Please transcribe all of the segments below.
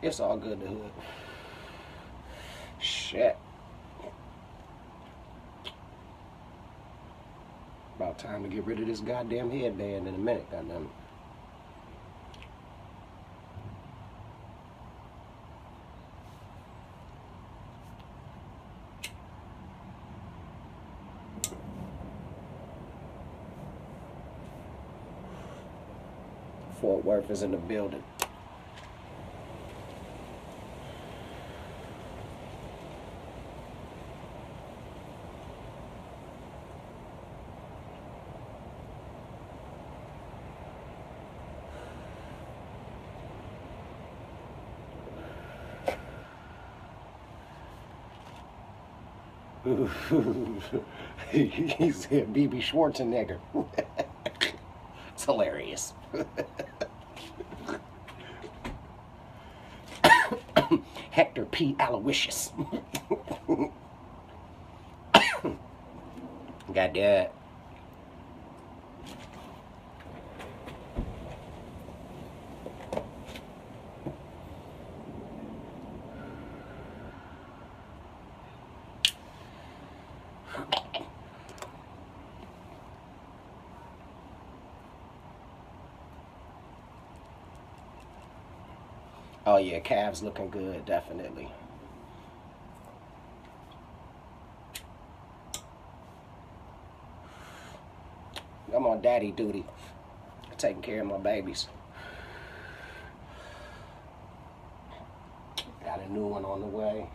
It's all good in the hood. Shit. About time to get rid of this goddamn headband in a minute, goddamn it. Fort Worth is in the building. He said BB Schwarzenegger. It's hilarious. Hector P. Aloysius. Got that. Oh yeah, calves looking good, definitely. I'm on daddy duty, taking care of my babies. Got a new one on the way.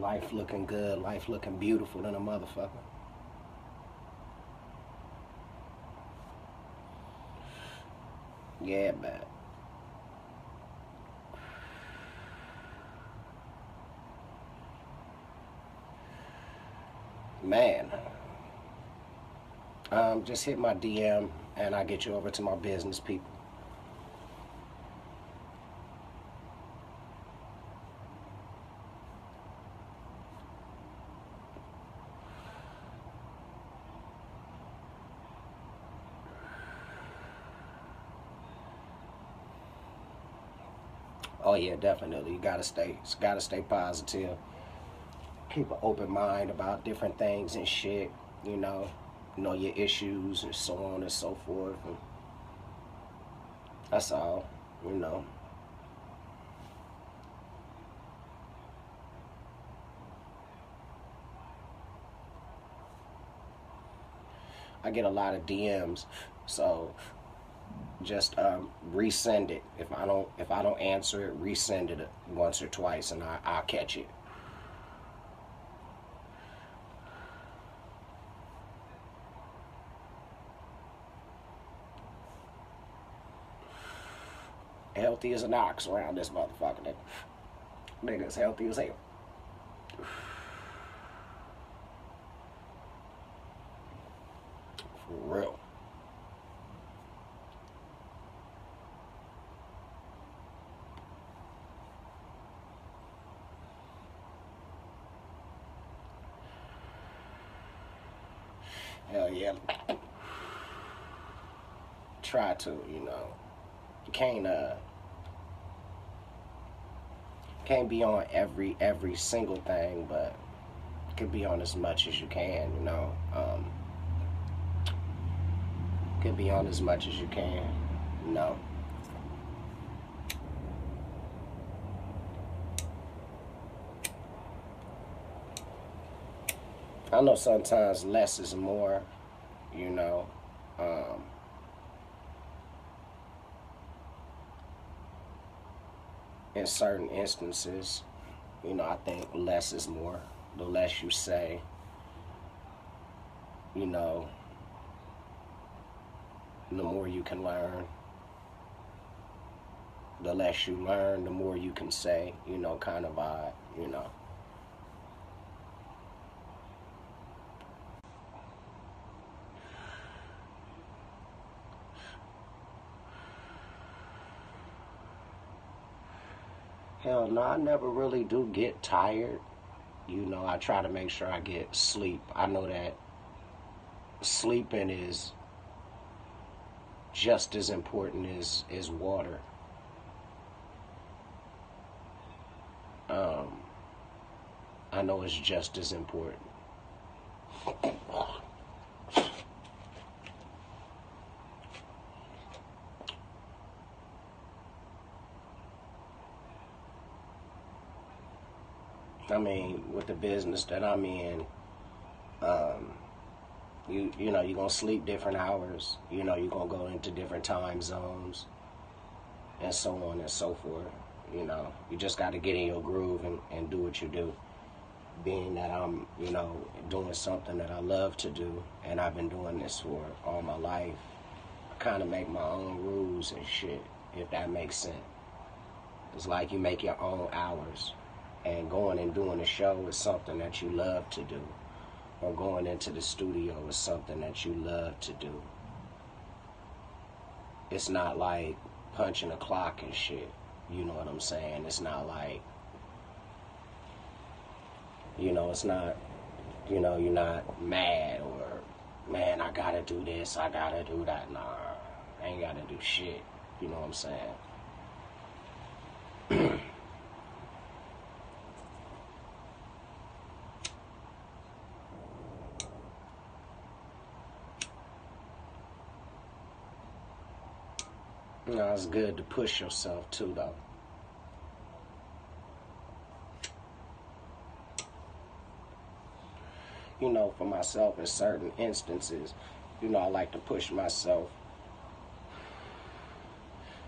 Life looking good, life looking beautiful than a motherfucker. Yeah, man. Man. Just hit my DM and I get you over to my business people. Oh yeah, definitely. You gotta stay positive. Keep an open mind about different things and shit, you know your issues and so on and so forth. And that's all, you know. I get a lot of DMs, so just resend it. If I don't answer it, resend it once or twice, and I'll catch it. Healthy as an ox around this motherfucker. Nigga's healthy as hell. For real. Hell yeah. Try to, you know. You can't be on every single thing, but you can be on as much as you can, you know. Can be on as much as you can, you know. I know sometimes less is more, you know. In certain instances, you know, I think less is more. The less you say, you know, the more you can learn. The less you learn, the more you can say, you know, kind of vibe, you know. Hell no, I never really do get tired. You know, I try to make sure I get sleep. I know that sleeping is just as important as water. Um, I know it's just as important. I mean, with the business that I'm in, um, you know, you're gonna sleep different hours. You know, you're gonna go into different time zones, and so on and so forth. You know, you just got to get in your groove and do what you do. Being that I'm, you know, doing something that I love to do, and I've been doing this for all my life, I kind of make my own rules and shit, if that makes sense. It's like you make your own hours, and going and doing a show is something that you love to do, or going into the studio is something that you love to do. It's not like punching a clock and shit. You know what I'm saying? It's not like, you know, it's not, you know, you're not mad or, man, I gotta do this, I gotta do that. Nah, I ain't gotta do shit. You know what I'm saying? You know, it's good to push yourself too, though. You know, for myself in certain instances, you know, I like to push myself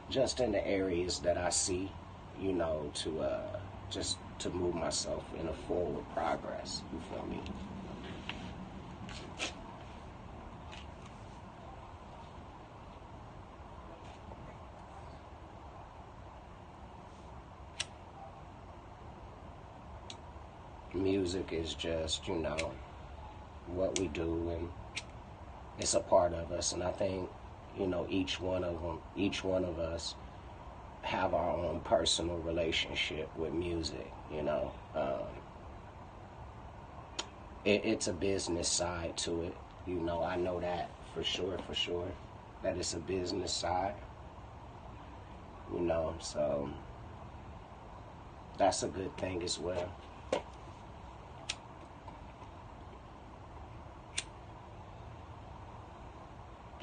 just in the areas that I see, you know, to just to move myself in a forward progress. You feel me? Music is just, you know, what we do, and it's a part of us. And I think, you know, each one of us have our own personal relationship with music. You know, it's a business side to it. You know, I know that for sure, that it's a business side. You know, so that's a good thing as well.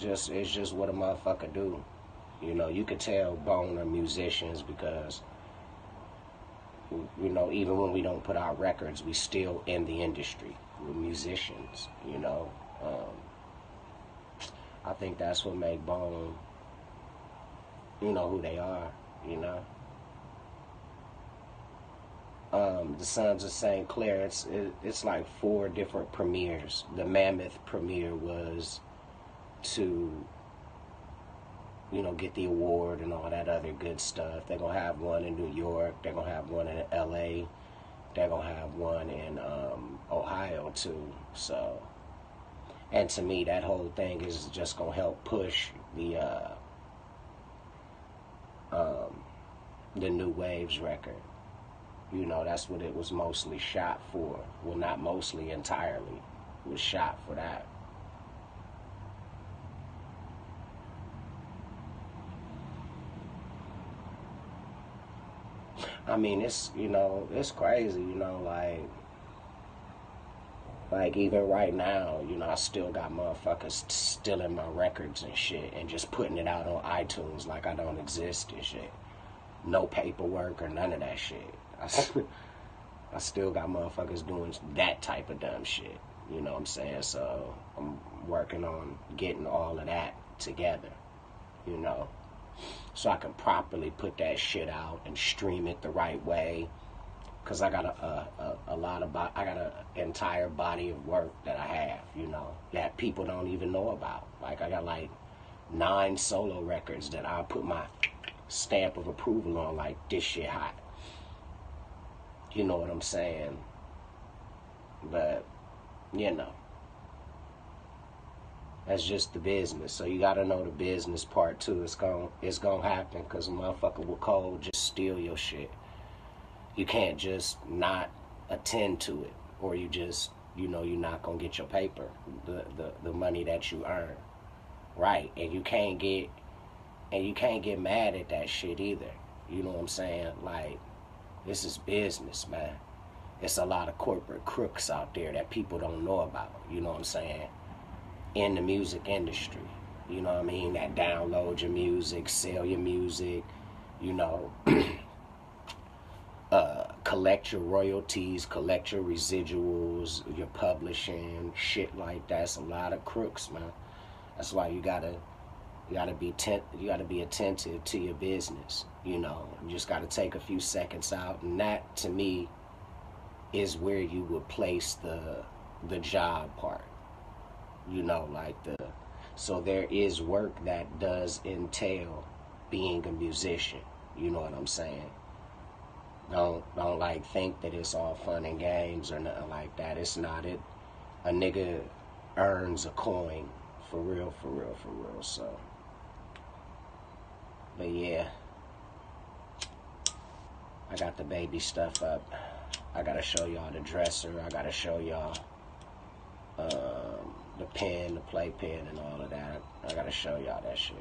It's just what a motherfucker do. You know, you could tell Bone are musicians because, you know, even when we don't put out records, we still in the industry. We're musicians, you know. I think that's what make Bone, you know, who they are, you know. The Sons of St. Clair, it's like 4 different premieres. The Mammoth premiere was to, you know, get the award and all that other good stuff. They're going to have one in New York. They're going to have one in L.A. They're going to have one in Ohio, too. So, and to me, that whole thing is just going to help push the New Waves record. You know, that's what it was mostly shot for. Well, not mostly, entirely. It was shot for that. I mean, it's, you know, it's crazy, you know, like even right now, you know, I still got motherfuckers stealing my records and shit and just putting it out on iTunes like I don't exist and shit. No paperwork or none of that shit. I still got motherfuckers doing that type of dumb shit. You know what I'm saying? So I'm working on getting all of that together, you know, so I can properly put that shit out and stream it the right way. Cause I got I got an entire body of work that I have, you know, that people don't even know about. Like I got like 9 solo records that I put my stamp of approval on, like this shit hot. You know what I'm saying? But, you know, that's just the business. So you gotta know the business part too. It's gonna happen because a motherfucker will cold just steal your shit. You can't just not attend to it, or you just, you know, you're not gonna get your paper, the money that you earn. Right, and you can't get mad at that shit either. You know what I'm saying? Like, this is business, man. It's a lot of corporate crooks out there that people don't know about. You know what I'm saying? In the music industry. You know what I mean? That download your music, sell your music, you know, collect your royalties, collect your residuals, your publishing, shit like that. It's a lot of crooks, man. That's why you gotta be attentive to your business. You know, you just gotta take a few seconds out, and that to me is where you would place the job part. You know, like so there is work that does entail being a musician. You know what I'm saying? Don't like think that it's all fun and games or nothing like that. It's not. It a nigga earns a coin for real, for real, for real. So, but yeah, I got the baby stuff up. I gotta show y'all the dresser. I gotta show y'all the pen, the playpen, and all of that. I gotta show y'all that shit.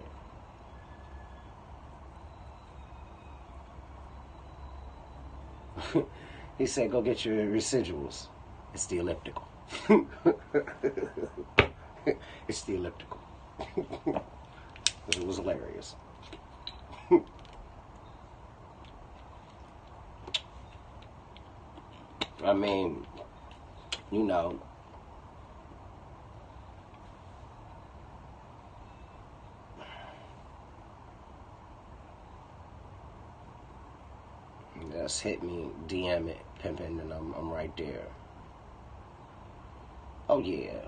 He said, "Go get your residuals." It's the elliptical. It's the elliptical. It was hilarious. I mean, you know, just hit me, DM it, pimpin', and I'm right there. Oh yeah,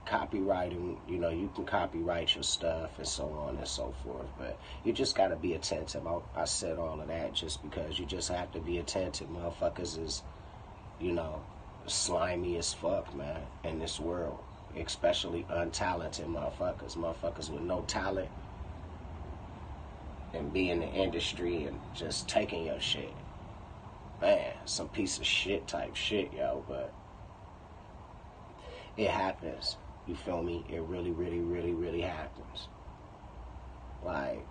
copywriting. You know, you can copyright your stuff and so on and so forth. But you just gotta be attentive. I said all of that just because you just have to be attentive. Motherfuckers is, you know, slimy as fuck, man, in this world. Especially untalented motherfuckers with no talent and be in the industry and just taking your shit. Man, some piece of shit type shit, yo, but it happens. You feel me? It really, really, really, really happens. Like,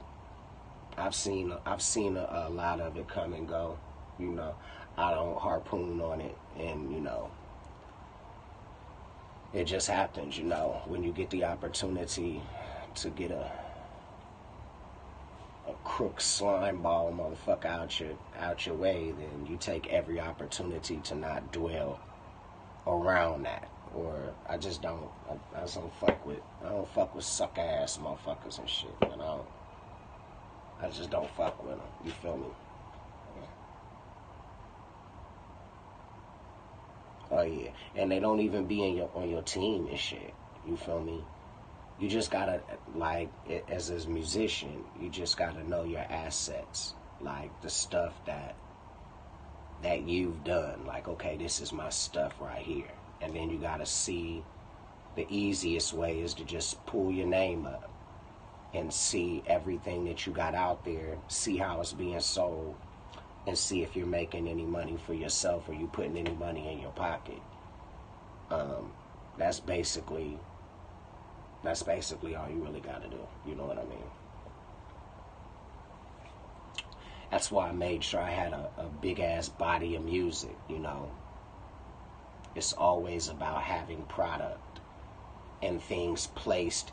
I've seen a lot of it come and go. You know, I don't harpoon on it, and you know, it just happens. You know, when you get the opportunity to get a crook slime ball motherfucker out your way, then you take every opportunity to not dwell around that. Or I just don't. I just don't fuck with. I don't fuck with suck ass motherfuckers and shit. And I just don't fuck with them. You feel me? Oh yeah, and they don't even be in on your team and shit. You feel me? You just gotta, like, as a musician, you just gotta know your assets, like the stuff that you've done. Like, okay, this is my stuff right here, and then you gotta see. The easiest way is to just pull your name up and see everything that you got out there, see how it's being sold, and see if you're making any money for yourself or you putting any money in your pocket. Um, that's basically all you really got to do. You know what I mean? That's why I made sure I had a big ass body of music. You know, it's always about having product and things placed